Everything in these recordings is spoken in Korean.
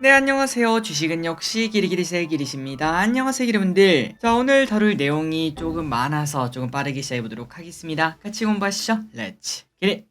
네, 안녕하세요. 주식은 역시 기리기리세 기리십니다. 안녕하세요, 여러분들. 자, 오늘 다룰 내용이 조금 많아서 조금 빠르게 시작해보도록 하겠습니다. 같이 공부하시죠. 렛츠 기리.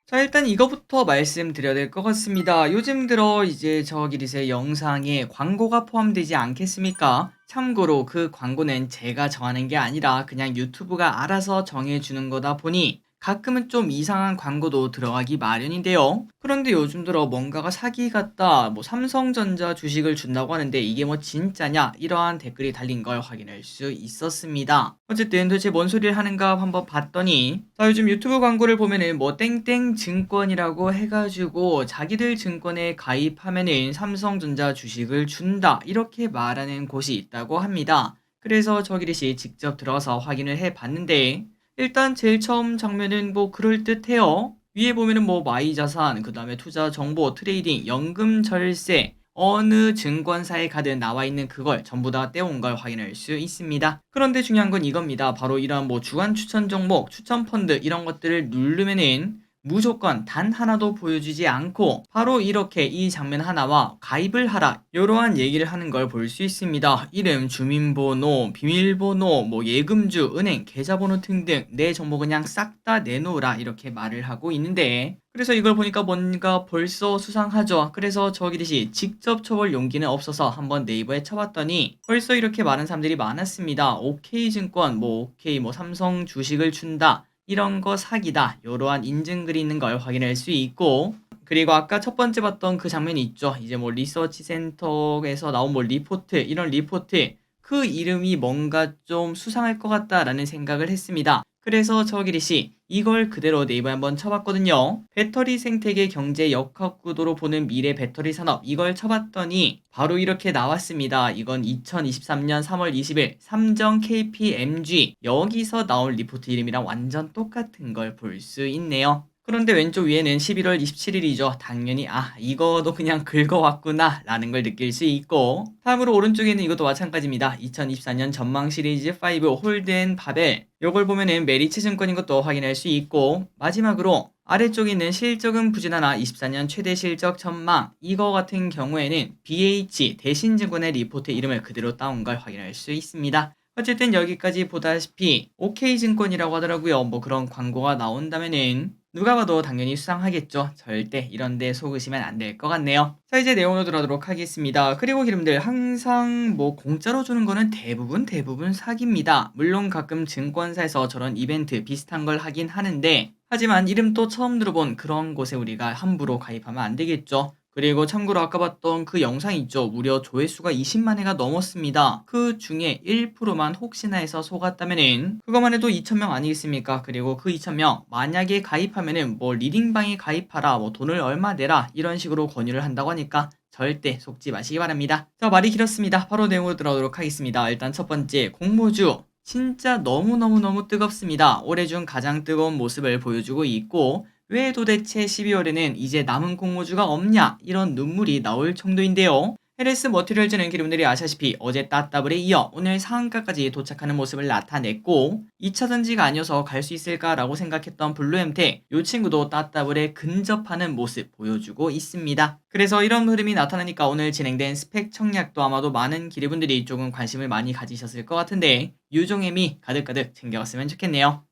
자, 일단 이거부터 말씀드려야 될 것 같습니다. 요즘 들어 이제 저 기리세 영상에 광고가 포함되지 않겠습니까? 참고로 그 광고는 제가 정하는 게 아니라 그냥 유튜브가 알아서 정해주는 거다 보니 가끔은 좀 이상한 광고도 들어가기 마련인데요. 그런데 요즘 들어 뭔가가 사기 같다, 뭐 삼성전자 주식을 준다고 하는데 이게 뭐 진짜냐, 이러한 댓글이 달린 걸 확인할 수 있었습니다. 어쨌든 도대체 뭔 소리를 하는가 한번 봤더니, 자, 요즘 유튜브 광고를 보면은 뭐 땡땡 증권이라고 해가지고 자기들 증권에 가입하면은 삼성전자 주식을 준다, 이렇게 말하는 곳이 있다고 합니다. 그래서 저기릿이 직접 들어가서 확인을 해 봤는데, 일단 제일 처음 장면은 뭐 그럴듯해요. 위에 보면은 뭐 마이자산, 그 다음에 투자 정보, 트레이딩, 연금 절세, 어느 증권사에 가든 나와 있는 그걸 전부 다 떼온 걸 확인할 수 있습니다. 그런데 중요한 건 이겁니다. 바로 이런 뭐 주간 추천 종목, 추천 펀드 이런 것들을 누르면은 무조건 단 하나도 보여주지 않고 바로 이렇게 이 장면 하나와 가입을 하라, 이러한 얘기를 하는 걸 볼 수 있습니다. 이름, 주민번호, 비밀번호, 뭐 예금주, 은행, 계좌번호 등등 내 정보 그냥 싹 다 내놓으라, 이렇게 말을 하고 있는데, 그래서 이걸 보니까 뭔가 벌써 수상하죠. 그래서 저기듯이 직접 쳐볼 용기는 없어서 한번 네이버에 쳐봤더니 벌써 이렇게 많은 사람들이 많았습니다. OK증권, 뭐 OK, 뭐 삼성 주식을 준다, 이런 거 사기다, 이러한 인증글이 있는 걸 확인할 수 있고, 그리고 아까 첫 번째 봤던 그 장면이 있죠. 이제 뭐 리서치 센터에서 나온 뭐 리포트, 이런 리포트, 그 이름이 뭔가 좀 수상할 것 같다라는 생각을 했습니다. 그래서 저기리씨 이걸 그대로 네이버에 한번 쳐봤거든요. 배터리 생태계 경제 역학구도로 보는 미래 배터리 산업, 이걸 쳐봤더니 바로 이렇게 나왔습니다. 이건 2023년 3월 20일 삼정 KPMG, 여기서 나온 리포트 이름이랑 완전 똑같은 걸 볼 수 있네요. 그런데 왼쪽 위에는 11월 27일이죠. 당연히 이거도 그냥 긁어왔구나 라는 걸 느낄 수 있고, 다음으로 오른쪽에는 이것도 마찬가지입니다. 2024년 전망 시리즈 5 홀드앤 바벨, 요걸 보면은 메리츠 증권인 것도 확인할 수 있고, 마지막으로 아래쪽에 있는 실적은 부진하나 24년 최대 실적 전망, 이거 같은 경우에는 BH 대신증권의 리포트 이름을 그대로 따온 걸 확인할 수 있습니다. 어쨌든 여기까지 보다시피 OK증권이라고 하더라고요. 뭐 그런 광고가 나온다면은 누가 봐도 당연히 수상하겠죠. 절대 이런데 속으시면 안 될 것 같네요. 자, 이제 내용으로 들어가도록 하겠습니다. 그리고 여러분들, 항상 뭐 공짜로 주는 거는 대부분 사기입니다. 물론 가끔 증권사에서 저런 이벤트 비슷한 걸 하긴 하는데, 하지만 이름 또 처음 들어본 그런 곳에 우리가 함부로 가입하면 안 되겠죠. 그리고 참고로 아까 봤던 그 영상 있죠. 무려 조회수가 20만 회가 넘었습니다. 그 중에 1%만 혹시나 해서 속았다면은 그것만 해도 2,000명 아니겠습니까? 그리고 그 2,000명 만약에 가입하면은 뭐 리딩방에 가입하라, 뭐 돈을 얼마 내라, 이런 식으로 권유를 한다고 하니까 절대 속지 마시기 바랍니다. 자, 말이 길었습니다. 바로 내용으로 들어가도록 하겠습니다. 일단 첫 번째, 공모주 진짜 너무너무 뜨겁습니다. 올해 중 가장 뜨거운 모습을 보여주고 있고, 왜 도대체 12월에는 이제 남은 공모주가 없냐, 이런 눈물이 나올 정도인데요. LS 머티리얼즈는 여러분들이 아시다시피 어제 따따블에 이어 오늘 상한가까지 도착하는 모습을 나타냈고, 2차 전지가 아니어서 갈 수 있을까라고 생각했던 블루엠텍, 이 친구도 따따블에 근접하는 모습 보여주고 있습니다. 그래서 이런 흐름이 나타나니까 오늘 진행된 스펙 청약도 아마도 많은 기대분들이 조금 관심을 많이 가지셨을 것 같은데, 유종의미 가득가득 챙겨갔으면 좋겠네요.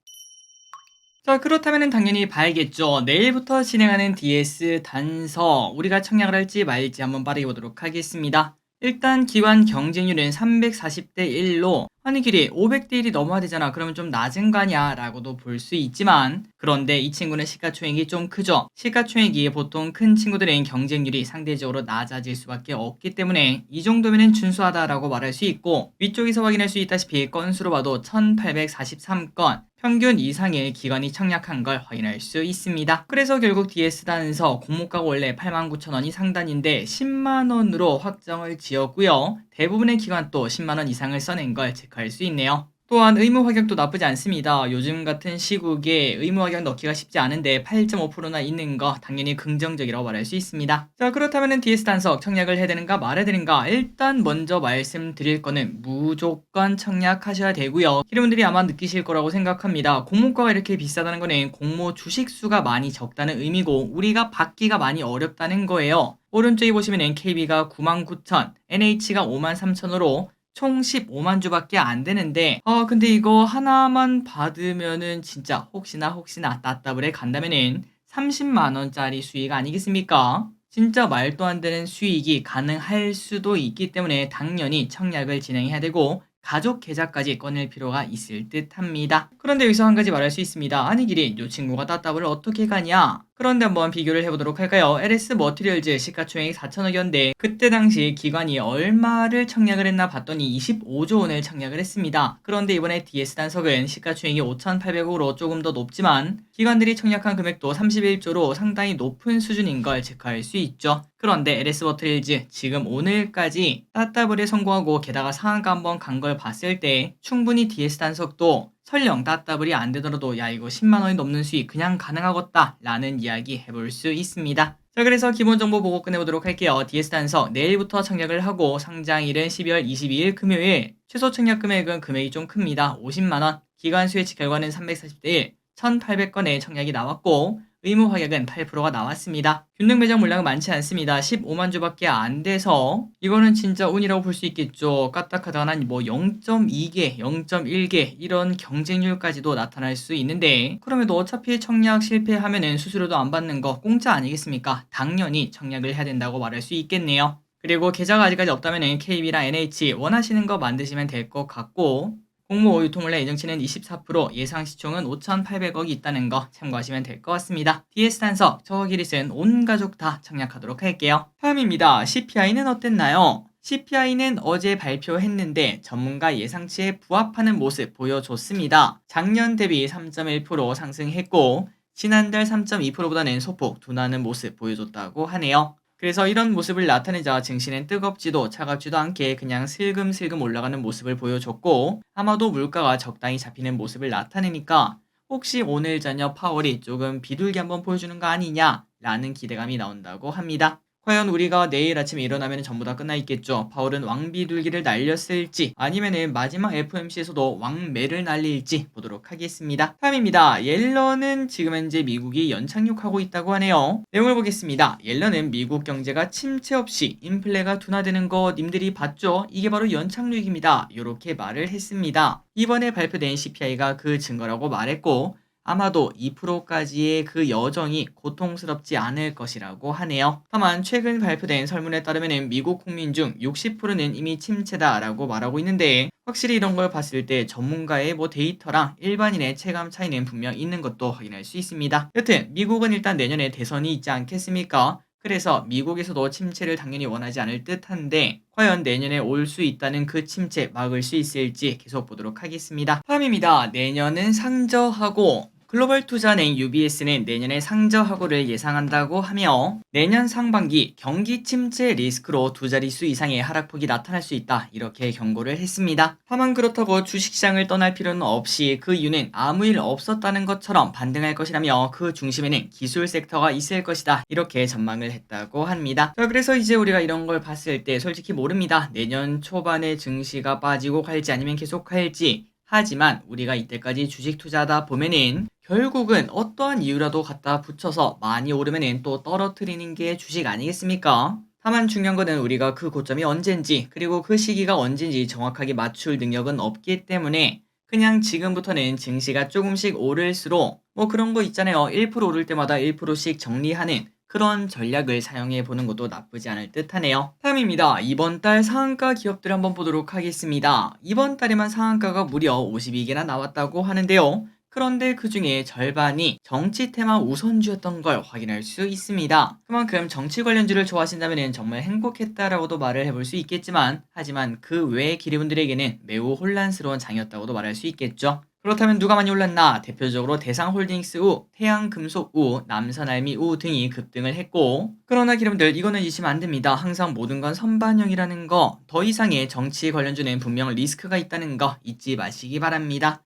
자, 그렇다면 당연히 봐야겠죠. 내일부터 진행하는 DS 단서, 우리가 청약을 할지 말지 한번 빠르게 보도록 하겠습니다. 일단 기관 경쟁률은 340대 1로, 아니 길이 500대 1이 넘어야 되잖아, 그러면 좀 낮은 거 아니야 라고도 볼 수 있지만, 그런데 이 친구는 시가총액이 좀 크죠. 시가총액이 보통 큰 친구들은 경쟁률이 상대적으로 낮아질 수밖에 없기 때문에 이 정도면 준수하다라고 말할 수 있고, 위쪽에서 확인할 수 있다시피 건수로 봐도 1843건, 평균 이상의 기관이 청약한 걸 확인할 수 있습니다. 그래서 결국 DS 단서 공모가가 원래 89,000원이 상단인데 10만원으로 확정을 지었고요. 대부분의 기관 또 10만원 이상을 써낸 걸 체크할 수 있네요. 또한 의무 확약도 나쁘지 않습니다. 요즘 같은 시국에 의무 확약 넣기가 쉽지 않은데 8.5%나 있는 거 당연히 긍정적이라고 말할 수 있습니다. 자, 그렇다면 DS 단석 청약을 해야 되는가 말아야 되는가? 일단 먼저 말씀드릴 거는 무조건 청약하셔야 되고요. 여러분들이 아마 느끼실 거라고 생각합니다. 공모가가 이렇게 비싸다는 거는 공모 주식 수가 많이 적다는 의미고 우리가 받기가 많이 어렵다는 거예요. 오른쪽에 보시면 KB가 99,000, NH가 53,000으로 총 15만 주밖에 안 되는데 근데 이거 하나만 받으면은 진짜 혹시나 따따블에 간다면은 30만 원짜리 수익 아니겠습니까? 진짜 말도 안 되는 수익이 가능할 수도 있기 때문에 당연히 청약을 진행해야 되고 가족 계좌까지 꺼낼 필요가 있을 듯 합니다. 그런데 여기서 한 가지 말할 수 있습니다. 아니 기린, 요 친구가 따따블을 어떻게 가냐? 그런데 한번 비교를 해보도록 할까요? LS 머티리얼즈 시가총액 4천억이었는데 그때 당시 기관이 얼마를 청약을 했나 봤더니 25조 원을 청약을 했습니다. 그런데 이번에 DS 단석은 시가총액이 5,800억으로 조금 더 높지만 기관들이 청약한 금액도 31조로 상당히 높은 수준인 걸 체크할 수 있죠. 그런데 LS 머티리얼즈 지금 오늘까지 따따블에 성공하고 게다가 상한가 한번 간 걸 봤을 때 충분히 DS 단석도 설령 따따블이 안 되더라도 야 이거 10만 원이 넘는 수익 그냥 가능하겠다 라는 이야기 해볼 수 있습니다. 자, 그래서 기본 정보 보고 끝내보도록 할게요. DS 단석 내일부터 청약을 하고 상장일은 12월 22일 금요일, 최소 청약 금액은 금액이 좀 큽니다. 50만 원. 기관 수혜치 결과는 340대 1, 1,800건의 청약이 나왔고 의무 확약은 8%가 나왔습니다. 균등 매장 물량은 많지 않습니다. 15만 주밖에 안 돼서 이거는 진짜 운이라고 볼 수 있겠죠. 까딱하다가 뭐 0.2개, 0.1개 이런 경쟁률까지도 나타날 수 있는데 그럼에도 어차피 청약 실패하면은 수수료도 안 받는 거 공짜 아니겠습니까? 당연히 청약을 해야 된다고 말할 수 있겠네요. 그리고 계좌가 아직까지 없다면 KB랑 NH 원하시는 거 만드시면 될 것 같고 공모 유통물량 예정치는 24%, 예상 시총은 5,800억이 있다는 거 참고하시면 될 것 같습니다. DS 단석, 저 기릿은 온 가족 다 청약하도록 할게요. 다음입니다. CPI는 어땠나요? CPI는 어제 발표했는데 전문가 예상치에 부합하는 모습 보여줬습니다. 작년 대비 3.1% 상승했고 지난달 3.2%보다는 소폭 둔화하는 모습 보여줬다고 하네요. 그래서 이런 모습을 나타내자 증시는 뜨겁지도 차갑지도 않게 그냥 슬금슬금 올라가는 모습을 보여줬고 아마도 물가가 적당히 잡히는 모습을 나타내니까 혹시 오늘 저녁 파월이 조금 비둘기 한번 보여주는 거 아니냐 라는 기대감이 나온다고 합니다. 과연 우리가 내일 아침에 일어나면 전부 다 끝나 있겠죠. 파월은 왕비둘기를 날렸을지 아니면은 마지막 FOMC에서도 왕매를 날릴지 보도록 하겠습니다. 다음입니다. 옐런은 지금 현재 미국이 연착륙하고 있다고 하네요. 내용을 보겠습니다. 옐런은 미국 경제가 침체 없이 인플레가 둔화되는 거 님들이 봤죠? 이게 바로 연착륙입니다. 이렇게 말을 했습니다. 이번에 발표된 CPI가 그 증거라고 말했고 아마도 2%까지의 그 여정이 고통스럽지 않을 것이라고 하네요. 다만 최근 발표된 설문에 따르면 미국 국민 중 60%는 이미 침체다라고 말하고 있는데 확실히 이런 걸 봤을 때 전문가의 데이터랑 일반인의 체감 차이는 분명 있는 것도 확인할 수 있습니다. 여튼 미국은 일단 내년에 대선이 있지 않겠습니까? 그래서 미국에서도 침체를 당연히 원하지 않을 듯한데 과연 내년에 올 수 있다는 그 침체 막을 수 있을지 계속 보도록 하겠습니다. 다음입니다. 내년은 상저하고 글로벌 투자은행 UBS는 내년에 상저하고를 예상한다고 하며 내년 상반기 경기 침체 리스크로 두 자릿수 이상의 하락폭이 나타날 수 있다 이렇게 경고를 했습니다. 다만 그렇다고 주식시장을 떠날 필요는 없이 그 이유는 아무 일 없었다는 것처럼 반등할 것이라며 그 중심에는 기술 섹터가 있을 것이다 이렇게 전망을 했다고 합니다. 자, 그래서 이제 우리가 이런 걸 봤을 때 솔직히 모릅니다. 내년 초반에 증시가 빠지고 갈지 아니면 계속 갈지. 하지만 우리가 이때까지 주식 투자하다 보면은 결국은 어떠한 이유라도 갖다 붙여서 많이 오르면은 또 떨어뜨리는 게 주식 아니겠습니까? 다만 중요한 거는 우리가 그 고점이 언젠지 그리고 그 시기가 언젠지 정확하게 맞출 능력은 없기 때문에 그냥 지금부터는 증시가 조금씩 오를수록 그런 거 있잖아요. 1% 오를 때마다 1%씩 정리하는 그런 전략을 사용해 보는 것도 나쁘지 않을 듯 하네요. 다음입니다. 이번 달 상한가 기업들 한번 보도록 하겠습니다. 이번 달에만 상한가가 무려 52개나 나왔다고 하는데요. 그런데 그 중에 절반이 정치 테마 우선주였던 걸 확인할 수 있습니다. 그만큼 정치 관련주를 좋아하신다면 정말 행복했다라고도 말을 해볼 수 있겠지만 하지만 그 외의 기류분들에게는 매우 혼란스러운 장이었다고도 말할 수 있겠죠. 그렇다면 누가 많이 올랐나? 대표적으로 대상홀딩스 우, 태양금속 우, 남선알미 우 등이 급등을 했고, 그러나 기름들 이거는 잊으면 안 됩니다. 항상 모든 건 선반영이라는 거, 더 이상의 정치 관련주는 분명 리스크가 있다는 거 잊지 마시기 바랍니다.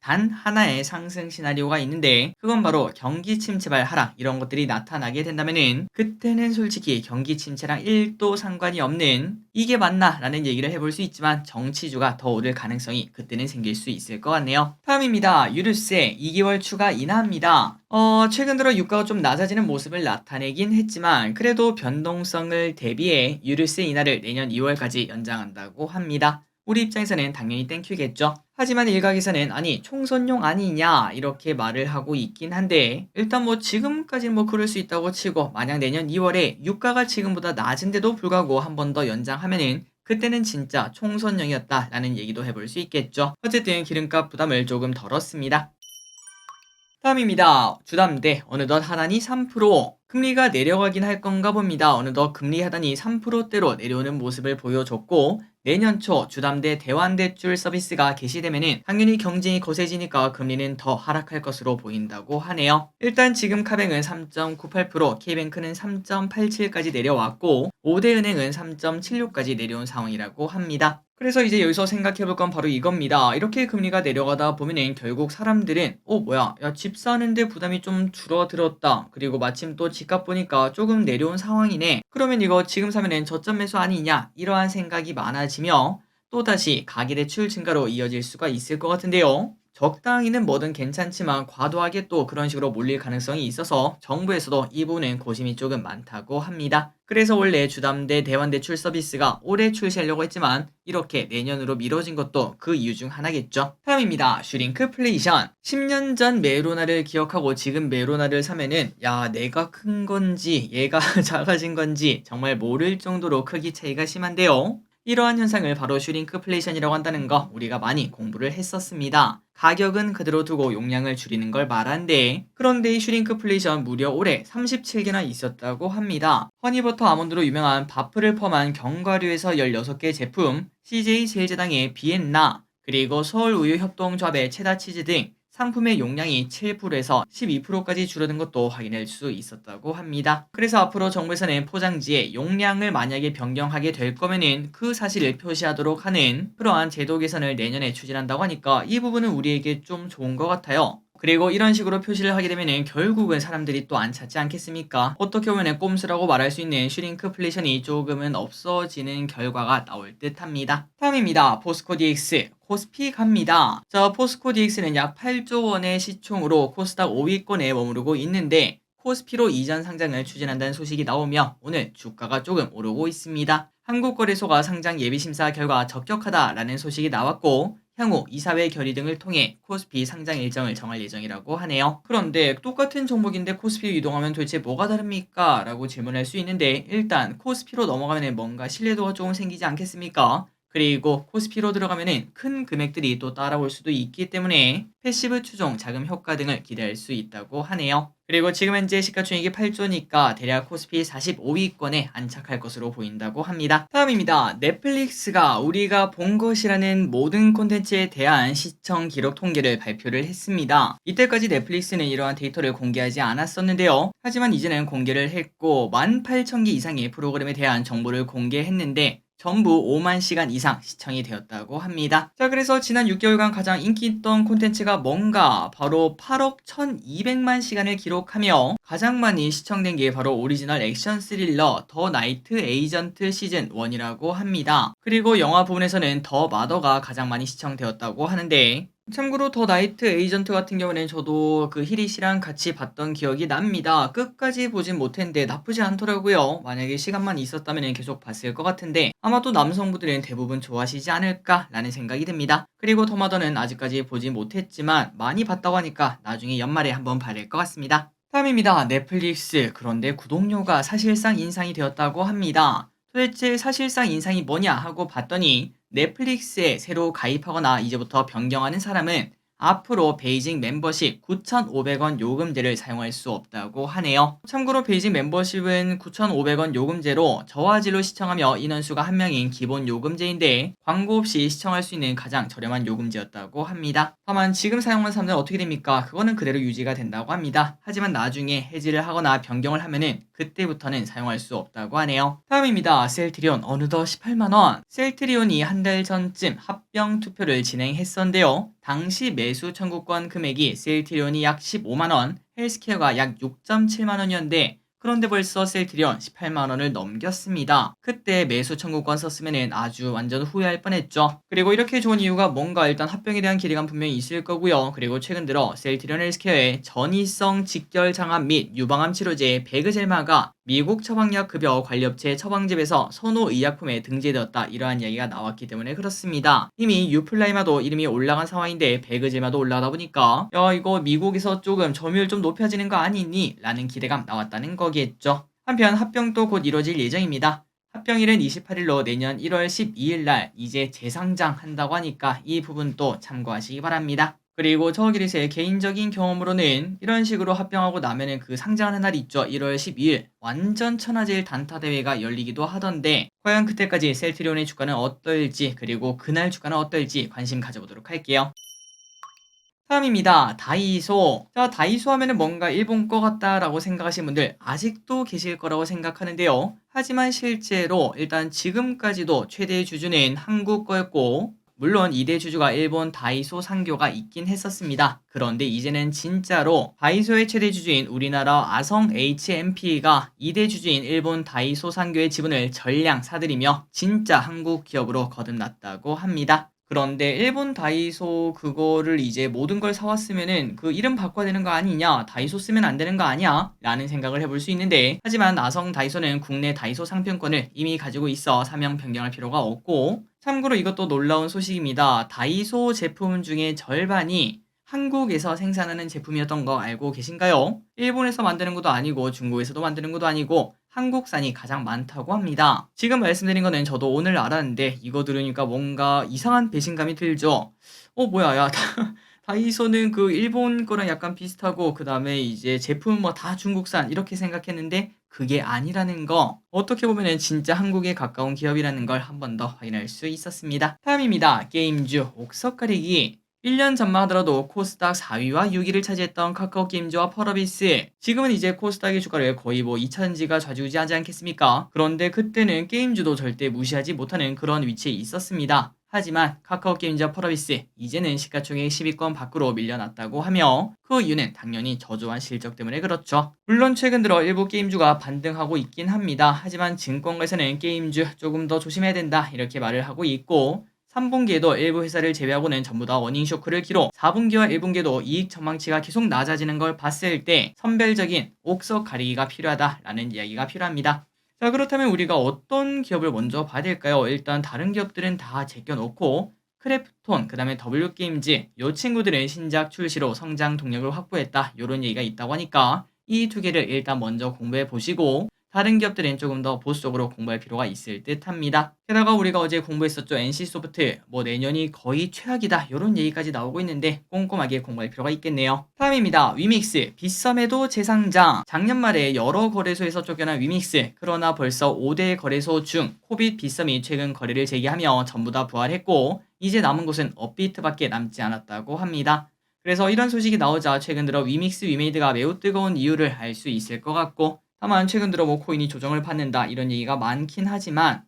단 하나의 상승 시나리오가 있는데 그건 바로 경기 침체발 하락 이런 것들이 나타나게 된다면은 그때는 솔직히 경기 침체랑 1도 상관이 없는 이게 맞나? 라는 얘기를 해볼 수 있지만 정치주가 더 오를 가능성이 그때는 생길 수 있을 것 같네요. 다음입니다. 유류세 2개월 추가 인하입니다. 최근 들어 유가가 좀 낮아지는 모습을 나타내긴 했지만 그래도 변동성을 대비해 유류세 인하를 내년 2월까지 연장한다고 합니다. 우리 입장에서는 당연히 땡큐겠죠. 하지만 일각에서는 아니 총선용 아니냐 이렇게 말을 하고 있긴 한데 일단 뭐 지금까지는 뭐 그럴 수 있다고 치고 만약 내년 2월에 유가가 지금보다 낮은데도 불구하고 한 번 더 연장하면은 그때는 진짜 총선용이었다라는 얘기도 해볼 수 있겠죠. 어쨌든 기름값 부담을 조금 덜었습니다. 다음입니다. 주담대 어느덧 하단이 3%, 금리가 내려가긴 할 건가 봅니다. 어느덧 금리 하단이 3%대로 내려오는 모습을 보여줬고 내년 초 주담대 대환대출 서비스가 개시되면은 당연히 경쟁이 거세지니까 금리는 더 하락할 것으로 보인다고 하네요. 일단 지금 카뱅은 3.98%, K뱅크는 3.87까지 내려왔고 5대 은행은 3.76까지 내려온 상황이라고 합니다. 그래서 이제 여기서 생각해 볼 건 바로 이겁니다. 이렇게 금리가 내려가다 보면은 결국 사람들은 뭐야 야 집 사는데 부담이 좀 줄어들었다. 그리고 마침 또 집값 보니까 조금 내려온 상황이네. 그러면 이거 지금 사면은 저점 매수 아니냐 이러한 생각이 많아지며 또다시 가계대출 증가로 이어질 수가 있을 것 같은데요. 적당히는 뭐든 괜찮지만 과도하게 또 그런 식으로 몰릴 가능성이 있어서 정부에서도 이 부분은 고심이 조금 많다고 합니다. 그래서 원래 주담대 대환대출 서비스가 올해 출시하려고 했지만 이렇게 내년으로 미뤄진 것도 그 이유 중 하나겠죠. 다음입니다. 슈링크플레이션. 10년 전 메로나를 기억하고 지금 메로나를 사면은 야 내가 큰 건지 얘가 작아진 건지 정말 모를 정도로 크기 차이가 심한데요. 이러한 현상을 바로 슈링크플레이션이라고 한다는 거 우리가 많이 공부를 했었습니다. 가격은 그대로 두고 용량을 줄이는 걸 말하는데 그런데 이 슈링크플레이션 무려 올해 37개나 있었다고 합니다. 허니버터 아몬드로 유명한 바프를 포함한 견과류에서 16개 제품, CJ 제일제당의 비엔나, 그리고 서울우유협동조합의 체다치즈 등 상품의 용량이 7%에서 12%까지 줄어든 것도 확인할 수 있었다고 합니다. 그래서 앞으로 정부에서는 포장지의 용량을 만약에 변경하게 될 거면은 그 사실을 표시하도록 하는 그러한 제도 개선을 내년에 추진한다고 하니까 이 부분은 우리에게 좀 좋은 것 같아요. 그리고 이런 식으로 표시를 하게 되면은 결국은 사람들이 또 안 찾지 않겠습니까? 어떻게 보면 꼼수라고 말할 수 있는 슈링크플레이션이 조금은 없어지는 결과가 나올 듯 합니다. 다음입니다. 포스코 DX. 코스피 갑니다. 자, 포스코 DX는 약 8조 원의 시총으로 코스닥 5위권에 머무르고 있는데 코스피로 이전 상장을 추진한다는 소식이 나오며 오늘 주가가 조금 오르고 있습니다. 한국거래소가 상장 예비심사 결과 적격하다라는 소식이 나왔고 향후 이사회 결의 등을 통해 코스피 상장 일정을 정할 예정이라고 하네요. 그런데 똑같은 종목인데 코스피로 이동하면 도대체 뭐가 다릅니까? 라고 질문할 수 있는데 일단 코스피로 넘어가면 뭔가 신뢰도가 조금 생기지 않겠습니까? 그리고 코스피로 들어가면은 큰 금액들이 또 따라올 수도 있기 때문에 패시브 추종 자금 효과 등을 기대할 수 있다고 하네요. 그리고 지금 현재 시가총액이 8조니까 대략 코스피 45위권에 안착할 것으로 보인다고 합니다. 다음입니다. 넷플릭스가 우리가 본 것이라는 모든 콘텐츠에 대한 시청 기록 통계를 발표를 했습니다. 이때까지 넷플릭스는 이러한 데이터를 공개하지 않았었는데요. 하지만 이제는 공개를 했고 18,000개 이상의 프로그램에 대한 정보를 공개했는데 전부 5만 시간 이상 시청이 되었다고 합니다. 자, 그래서 지난 6개월간 가장 인기 있던 콘텐츠가 뭔가 바로 8억 1200만 시간을 기록하며 가장 많이 시청된 게 바로 오리지널 액션 스릴러 더 나이트 에이전트 시즌 1이라고 합니다. 그리고 영화 부분에서는 더 마더가 가장 많이 시청되었다고 하는데 참고로 더 나이트 에이전트 같은 경우는 저도 그 희리 씨랑 같이 봤던 기억이 납니다. 끝까지 보진 못했는데 나쁘지 않더라고요. 만약에 시간만 있었다면 계속 봤을 것 같은데 아마도 남성분들은 대부분 좋아하시지 않을까라는 생각이 듭니다. 그리고 더 마더는 아직까지 보지 못했지만 많이 봤다고 하니까 나중에 연말에 한번 봐야 될 것 같습니다. 다음입니다. 넷플릭스. 그런데 구독료가 사실상 인상이 되었다고 합니다. 도대체 사실상 인상이 뭐냐 하고 봤더니 넷플릭스에 새로 가입하거나 이제부터 변경하는 사람은 앞으로 베이징 멤버십 9,500원 요금제를 사용할 수 없다고 하네요. 참고로 베이징 멤버십은 9,500원 요금제로 저화질로 시청하며 인원수가 한 명인 기본 요금제인데 광고 없이 시청할 수 있는 가장 저렴한 요금제였다고 합니다. 다만 지금 사용하는 사람들은 어떻게 됩니까? 그거는 그대로 유지가 된다고 합니다. 하지만 나중에 해지를 하거나 변경을 하면은 그때부터는 사용할 수 없다고 하네요. 다음입니다. 셀트리온 어느덧 18만원. 셀트리온이 한 달 전쯤 합병 투표를 진행했었는데요. 당시 매수 청구권 금액이 셀트리온이 약 15만원, 헬스케어가 약 6.7만원이었는데 그런데 벌써 셀트리온 18만원을 넘겼습니다. 그때 매수 청구권 썼으면 아주 완전 후회할 뻔했죠. 그리고 이렇게 좋은 이유가 뭔가 일단 합병에 대한 기대감 분명히 있을 거고요. 그리고 최근 들어 셀트리온 헬스케어의 전이성 직결 장암 및 유방암 치료제 베그젤마가 미국 처방약 급여 관리업체 처방집에서 선호 의약품에 등재되었다 이러한 이야기가 나왔기 때문에 그렇습니다. 이미 유플라이마도 이름이 올라간 상황인데 베그젤마도 올라가다 보니까 야 이거 미국에서 조금 점유율 좀 높여지는 거 아니니? 라는 기대감 나왔다는 거겠죠. 한편 합병도 곧 이뤄질 예정입니다. 합병일은 28일로 내년 1월 12일 날 이제 재상장한다고 하니까 이 부분도 참고하시기 바랍니다. 그리고 저기리스의 개인적인 경험으로는 이런 식으로 합병하고 나면은 그 상장하는 날이 있죠. 1월 12일 완전 천하제일 단타 대회가 열리기도 하던데 과연 그때까지 셀트리온의 주가는 어떨지 그리고 그날 주가는 어떨지 관심 가져보도록 할게요. 다음입니다. 다이소. 자, 다이소 하면은 뭔가 일본 거 같다라고 생각하시는 분들 아직도 계실 거라고 생각하는데요. 하지만 실제로 일단 지금까지도 최대 주주는 한국 거였고 물론 2대 주주가 일본 다이소 상교가 있긴 했었습니다. 그런데 이제는 진짜로 다이소의 최대 주주인 우리나라 아성 HMP가 2대 주주인 일본 다이소 상교의 지분을 전량 사들이며 진짜 한국 기업으로 거듭났다고 합니다. 그런데 일본 다이소 그거를 이제 모든 걸 사왔으면은 그 이름 바꿔야 되는 거 아니냐? 다이소 쓰면 안 되는 거 아니야? 라는 생각을 해볼 수 있는데 하지만 아성 다이소는 국내 다이소 상품권을 이미 가지고 있어 사명 변경할 필요가 없고 참고로 이것도 놀라운 소식입니다. 다이소 제품 중에 절반이 한국에서 생산하는 제품이었던 거 알고 계신가요? 일본에서 만드는 것도 아니고 중국에서도 만드는 것도 아니고 한국산이 가장 많다고 합니다. 지금 말씀드린 거는 저도 오늘 알았는데 이거 들으니까 뭔가 이상한 배신감이 들죠. 뭐야 야 다이소는 그 일본 거랑 약간 비슷하고 그 다음에 이제 제품 뭐 다 중국산 이렇게 생각했는데 그게 아니라는 거 어떻게 보면은 진짜 한국에 가까운 기업이라는 걸 한 번 더 확인할 수 있었습니다. 다음입니다. 게임주 옥석 가리기 1년 전만 하더라도 코스닥 4위와 6위를 차지했던 카카오게임즈와 펄어비스 지금은 이제 코스닥의 주가를 거의 뭐 2차전지가 좌지우지하지 않겠습니까? 그런데 그때는 게임주도 절대 무시하지 못하는 그런 위치에 있었습니다. 하지만 카카오게임즈와 펄어비스 이제는 시가총액 10위권 밖으로 밀려났다고 하며 그 이유는 당연히 저조한 실적 때문에 그렇죠. 물론 최근 들어 일부 게임주가 반등하고 있긴 합니다. 하지만 증권가에서는 게임주 조금 더 조심해야 된다 이렇게 말을 하고 있고 3분기에도 일부 회사를 제외하고는 전부 다 워닝 쇼크를 기록 4분기와 1분기에도 이익 전망치가 계속 낮아지는 걸 봤을 때 선별적인 옥석 가리기가 필요하다라는 이야기가 필요합니다. 자 그렇다면 우리가 어떤 기업을 먼저 봐야 될까요? 일단 다른 기업들은 다 제껴놓고 크래프톤, 그 다음에 W게임즈 이 친구들은 신작 출시로 성장 동력을 확보했다 이런 얘기가 있다고 하니까 이 두 개를 일단 먼저 공부해 보시고 다른 기업들은 조금 더 보수적으로 공부할 필요가 있을 듯 합니다. 게다가 우리가 어제 공부했었죠. NC소프트 뭐 내년이 거의 최악이다 이런 얘기까지 나오고 있는데 꼼꼼하게 공부할 필요가 있겠네요. 다음입니다. 위믹스 빗썸에도 재상장. 작년 말에 여러 거래소에서 쫓겨난 위믹스 그러나 벌써 5대 거래소 중 코빗 빗썸이 최근 거래를 재개하며 전부 다 부활했고 이제 남은 곳은 업비트밖에 남지 않았다고 합니다. 그래서 이런 소식이 나오자 최근 들어 위믹스 위메이드가 매우 뜨거운 이유를 알 수 있을 것 같고 다만 최근 들어 뭐 코인이 조정을 받는다 이런 얘기가 많긴 하지만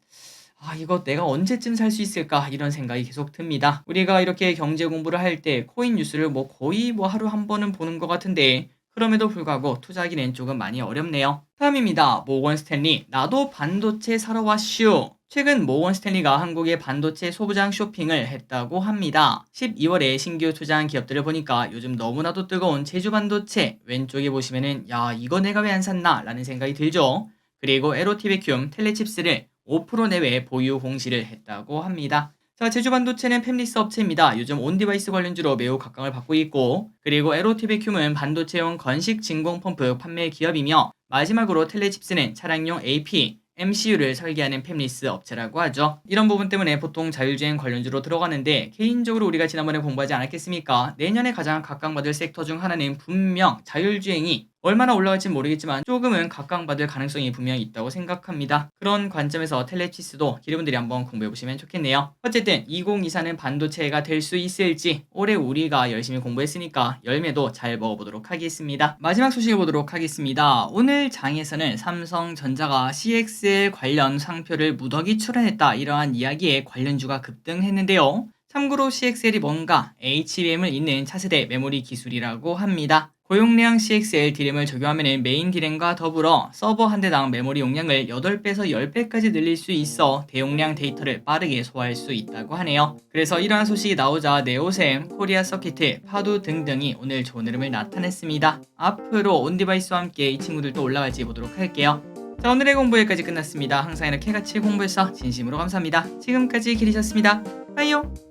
이거 내가 언제쯤 살 수 있을까 이런 생각이 계속 듭니다. 우리가 이렇게 경제 공부를 할 때 코인 뉴스를 뭐 거의 뭐 하루 한 번은 보는 것 같은데 그럼에도 불구하고 투자하기는 조금 많이 어렵네요. 다음입니다. 모건 스탠리 나도 반도체 사러 왔슈. 최근 모건 스탠리가 한국의 반도체 소부장 쇼핑을 했다고 합니다. 12월에 신규 투자한 기업들을 보니까 요즘 너무나도 뜨거운 제주 반도체 왼쪽에 보시면은 야 이거 내가 왜 안 샀나 라는 생각이 들죠. 그리고 에로티베큐움 텔레칩스를 5% 내외 보유 공시를 했다고 합니다. 자, 제주반도체는 팹리스 업체입니다. 요즘 온디바이스 관련주로 매우 각광을 받고 있고 그리고 에로티베큐움은 반도체용 건식 진공 펌프 판매 기업이며 마지막으로 텔레칩스는 차량용 AP, MCU를 설계하는 팹리스 업체라고 하죠. 이런 부분 때문에 보통 자율주행 관련주로 들어가는데 개인적으로 우리가 지난번에 공부하지 않았겠습니까? 내년에 가장 각광받을 섹터 중 하나는 분명 자율주행이 얼마나 올라갈지 모르겠지만 조금은 각광받을 가능성이 분명히 있다고 생각합니다. 그런 관점에서 텔레치스도 기르분들이 한번 공부해보시면 좋겠네요. 어쨌든 2024는 반도체가 될 수 있을지 올해 우리가 열심히 공부했으니까 열매도 잘 먹어보도록 하겠습니다. 마지막 소식을 보도록 하겠습니다. 오늘 장에서는 삼성전자가 CXL 관련 상표를 무더기 출원했다, 이러한 이야기에 관련주가 급등했는데요. 참고로 CXL이 뭔가 HBM을 잇는 차세대 메모리 기술이라고 합니다. 고용량 CXL D램을 적용하면 메인 D램과 더불어 서버 한 대당 메모리 용량을 8배에서 10배까지 늘릴 수 있어 대용량 데이터를 빠르게 소화할 수 있다고 하네요. 그래서 이러한 소식이 나오자 네오셈, 코리아 서키트, 파두 등등이 오늘 좋은 흐름을 나타냈습니다. 앞으로 온디바이스와 함께 이 친구들도 올라갈지 보도록 할게요. 자, 오늘의 공부 여기까지 끝났습니다. 항상 이렇게 같이 공부해서 진심으로 감사합니다. 지금까지 기리셨습니다. 빠이요.